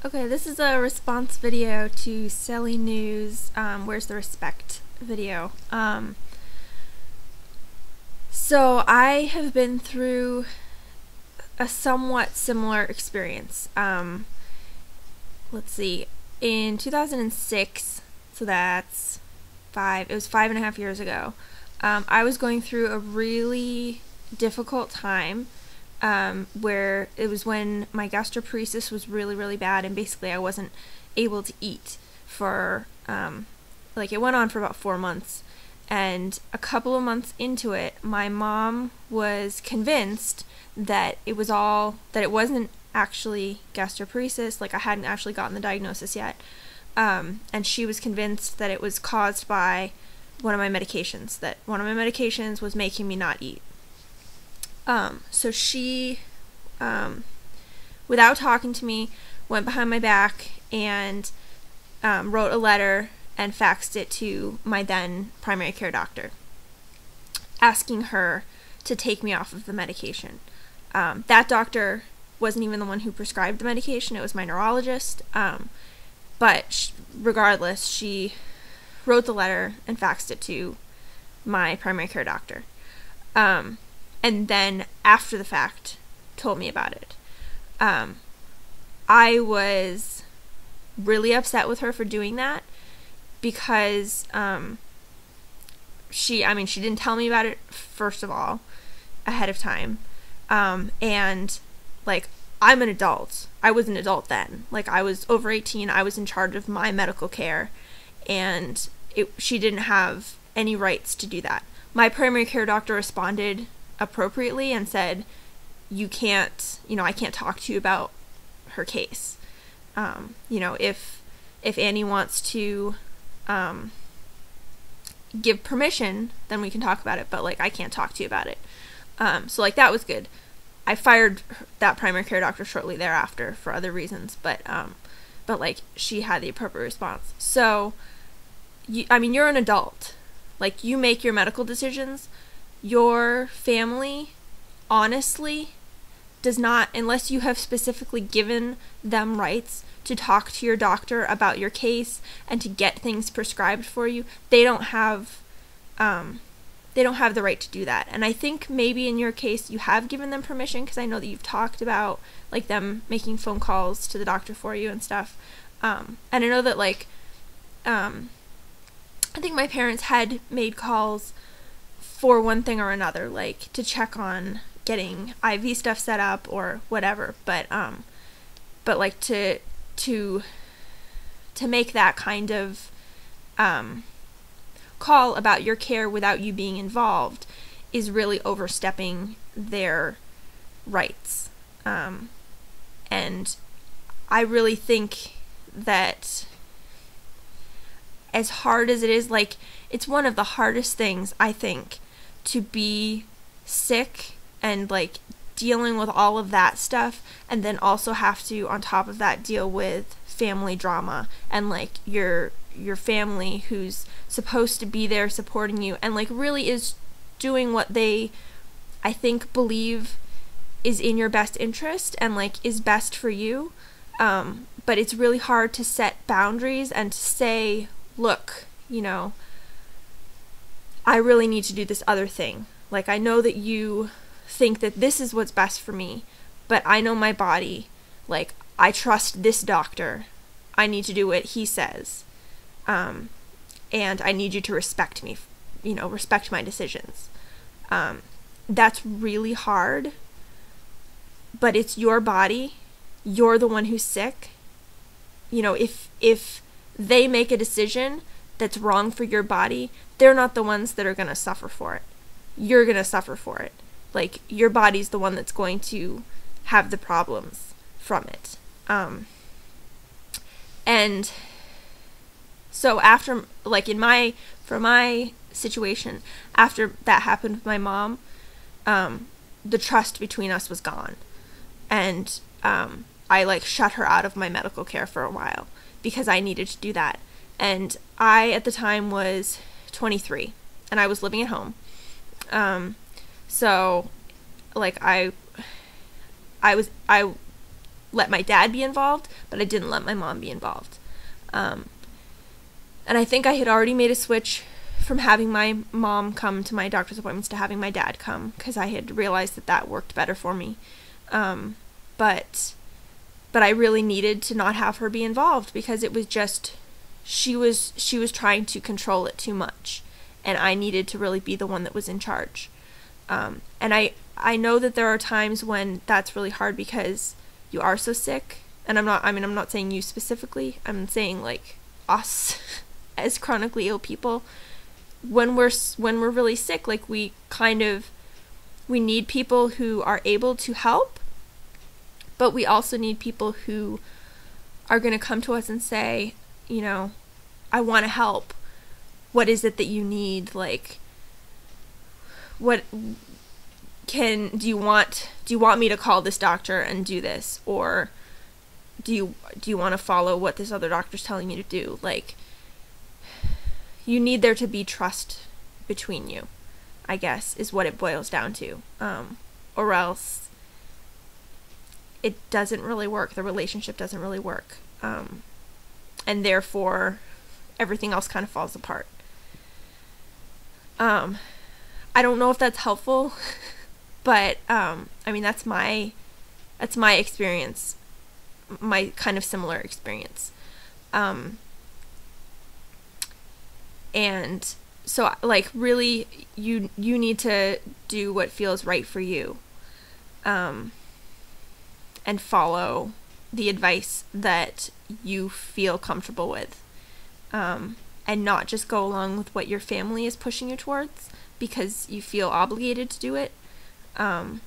Okay, this is a response video to SellyNue's Where's the Respect video. So I have been through a somewhat similar experience. Let's see, in 2006, so that's it was 5.5 years ago, I was going through a really difficult time where it was when my gastroparesis was really, really bad, and basically I wasn't able to eat for, it went on for about 4 months, and a couple of months into it, my mom was convinced that it wasn't actually gastroparesis, like I hadn't actually gotten the diagnosis yet, and she was convinced that it was caused by one of my medications, that one of my medications was making me not eat. So she, without talking to me, went behind my back and wrote a letter and faxed it to my then primary care doctor, asking her to take me off of the medication. That doctor wasn't even the one who prescribed the medication, it was my neurologist, but regardless, she wrote the letter and faxed it to my primary care doctor. And then after the fact told me about it. I was really upset with her for doing that because she didn't tell me about it, first of all, ahead of time. And like, I'm an adult. I was an adult then. Like, I was over 18, I was in charge of my medical care, and she didn't have any rights to do that. My primary care doctor responded appropriately and said, I can't talk to you about her case. If Annie wants to give permission, then we can talk about it, but I can't talk to you about it. So that was good. I fired that primary care doctor shortly thereafter for other reasons, but she had the appropriate response. So you're an adult. You make your medical decisions. Your family, honestly, does not, unless you have specifically given them rights to talk to your doctor about your case and to get things prescribed for you, they don't have the right to do that. And I think maybe in your case you have given them permission, because I know that you've talked about them making phone calls to the doctor for you and stuff. And I know that I think my parents had made calls for one thing or another, to check on getting IV stuff set up or whatever, but to make that kind of call about your care without you being involved is really overstepping their rights. And I really think that, as hard as it is, it's one of the hardest things, I think, to be sick and dealing with all of that stuff, and then also have to, on top of that, deal with family drama and your family who's supposed to be there supporting you and really is doing what they, I think, believe is in your best interest and is best for you, but it's really hard to set boundaries and to say, look, I really need to do this other thing. I know that you think that this is what's best for me, but I know my body. I trust this doctor. I need to do what he says. And I need you to respect me, respect my decisions. That's really hard, but it's your body. You're the one who's sick. If they make a decision that's wrong for your body, they're not the ones that are going to suffer for it. You're going to suffer for it. Your body's the one that's going to have the problems from it. And so after, for my situation, after that happened with my mom, the trust between us was gone. And I shut her out of my medical care for a while because I needed to do that. And I, at the time, was 23, and I was living at home. So, I let my dad be involved, but I didn't let my mom be involved. And I think I had already made a switch from having my mom come to my doctor's appointments to having my dad come, because I had realized that worked better for me. But I really needed to not have her be involved, because it was just, she was trying to control it too much, and I needed to really be the one that was in charge. And I know that there are times when that's really hard because you are so sick, and I'm not saying you specifically, I'm saying like us as chronically ill people, when we're really sick, like we need people who are able to help, but we also need people who are going to come to us and say, I want to help. What is it that you need? Like, do you want me to call this doctor and do this? Or do you want to follow what this other doctor's telling you to do? Like, you need there to be trust between you, I guess, is what it boils down to. Or else it doesn't really work. The relationship doesn't really work. And therefore, everything else kind of falls apart. I don't know if that's helpful, but, that's my experience, my kind of similar experience. And so, like, really, you need to do what feels right for you, and follow the advice that you feel comfortable with, and not just go along with what your family is pushing you towards because you feel obligated to do it. And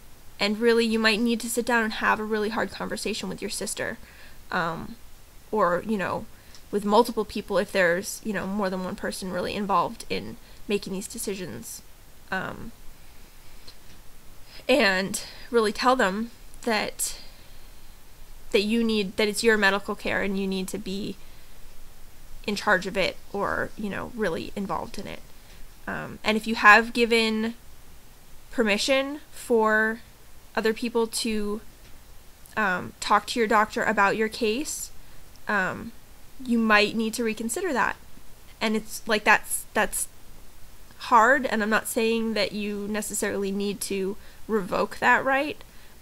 really, you might need to sit down and have a really hard conversation with your sister, or, with multiple people if there's, more than one person really involved in making these decisions, and really tell them that it's your medical care and you need to be in charge of it, or, really involved in it. And if you have given permission for other people to talk to your doctor about your case, you might need to reconsider that. And it's like, that's hard, and I'm not saying that you necessarily need to revoke that right,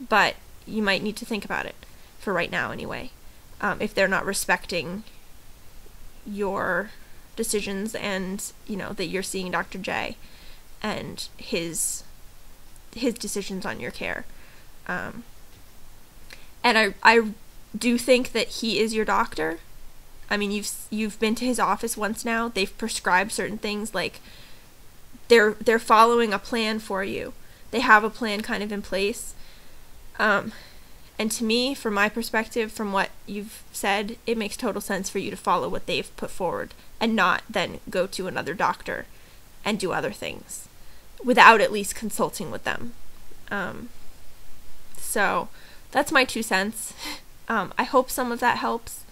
but you might need to think about it, for right now anyway, if they're not respecting your decisions, and that you're seeing Dr. J and his decisions on your care. And I do think that he is your doctor. I mean, you've been to his office once now. They've prescribed certain things, like they're following a plan for you. They have a plan kind of in place. And to me, from my perspective, from what you've said, it makes total sense for you to follow what they've put forward and not then go to another doctor and do other things without at least consulting with them. So that's my 2 cents. I hope some of that helps.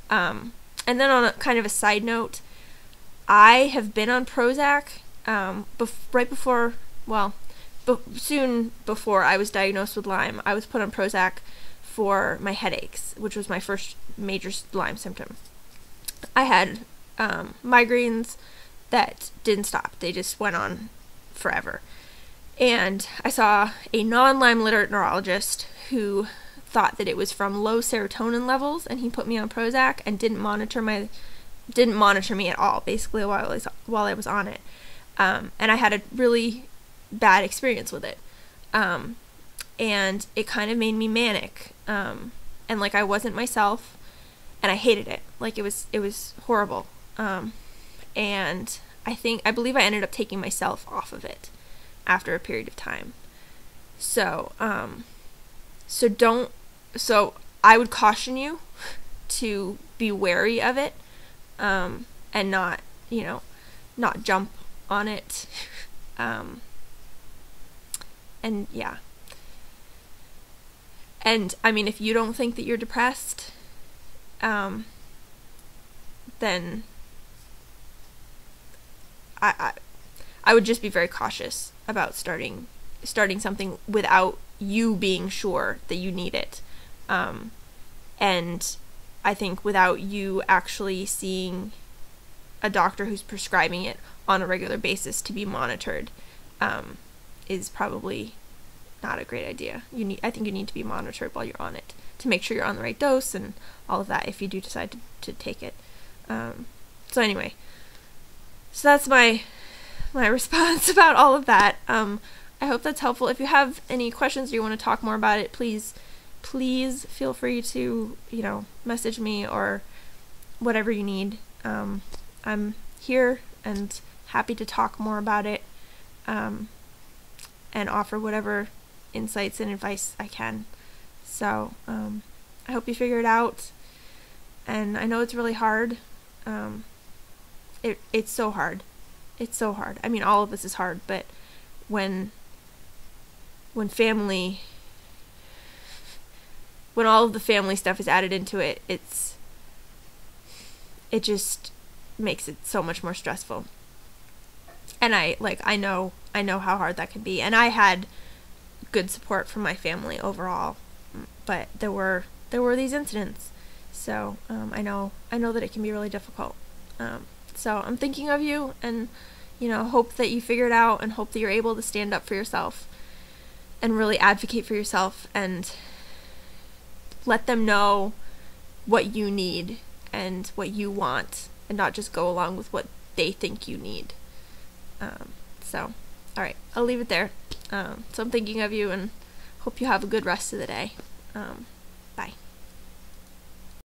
And then on a kind of a side note, I have been on Prozac soon before I was diagnosed with Lyme. I was put on Prozac for my headaches, which was my first major Lyme symptom. I had migraines that didn't stop. They just went on forever. And I saw a non-Lyme literate neurologist who thought that it was from low serotonin levels, and he put me on Prozac and didn't monitor me at all, basically, while I was on it. And I had a really bad experience with it. And it kind of made me manic. And like, I wasn't myself, and I hated it. Like, it was horrible. And I believe I ended up taking myself off of it after a period of time. So I would caution you to be wary of it, and not jump on it. And yeah. And I mean, if you don't think that you're depressed, then I would just be very cautious about starting something without you being sure that you need it. And I think without you actually seeing a doctor who's prescribing it on a regular basis to be monitored, is probably not a great idea. I think you need to be monitored while you're on it to make sure you're on the right dose and all of that if you do decide to take it. So anyway, so that's my response about all of that. I hope that's helpful. If you have any questions or you want to talk more about it, please feel free to, message me or whatever you need. I'm here and happy to talk more about it, and offer whatever insights and advice I can. So I hope you figure it out. And I know it's really hard. It's so hard. It's so hard. I mean, all of this is hard, but when all of the family stuff is added into it, it just makes it so much more stressful. And I know how hard that can be. And I had good support from my family overall, but there were these incidents. So I know that it can be really difficult. So I'm thinking of you, and hope that you figure it out, and hope that you're able to stand up for yourself and really advocate for yourself and let them know what you need and what you want, and not just go along with what they think you need. So, all right, I'll leave it there. So I'm thinking of you, and hope you have a good rest of the day. Bye.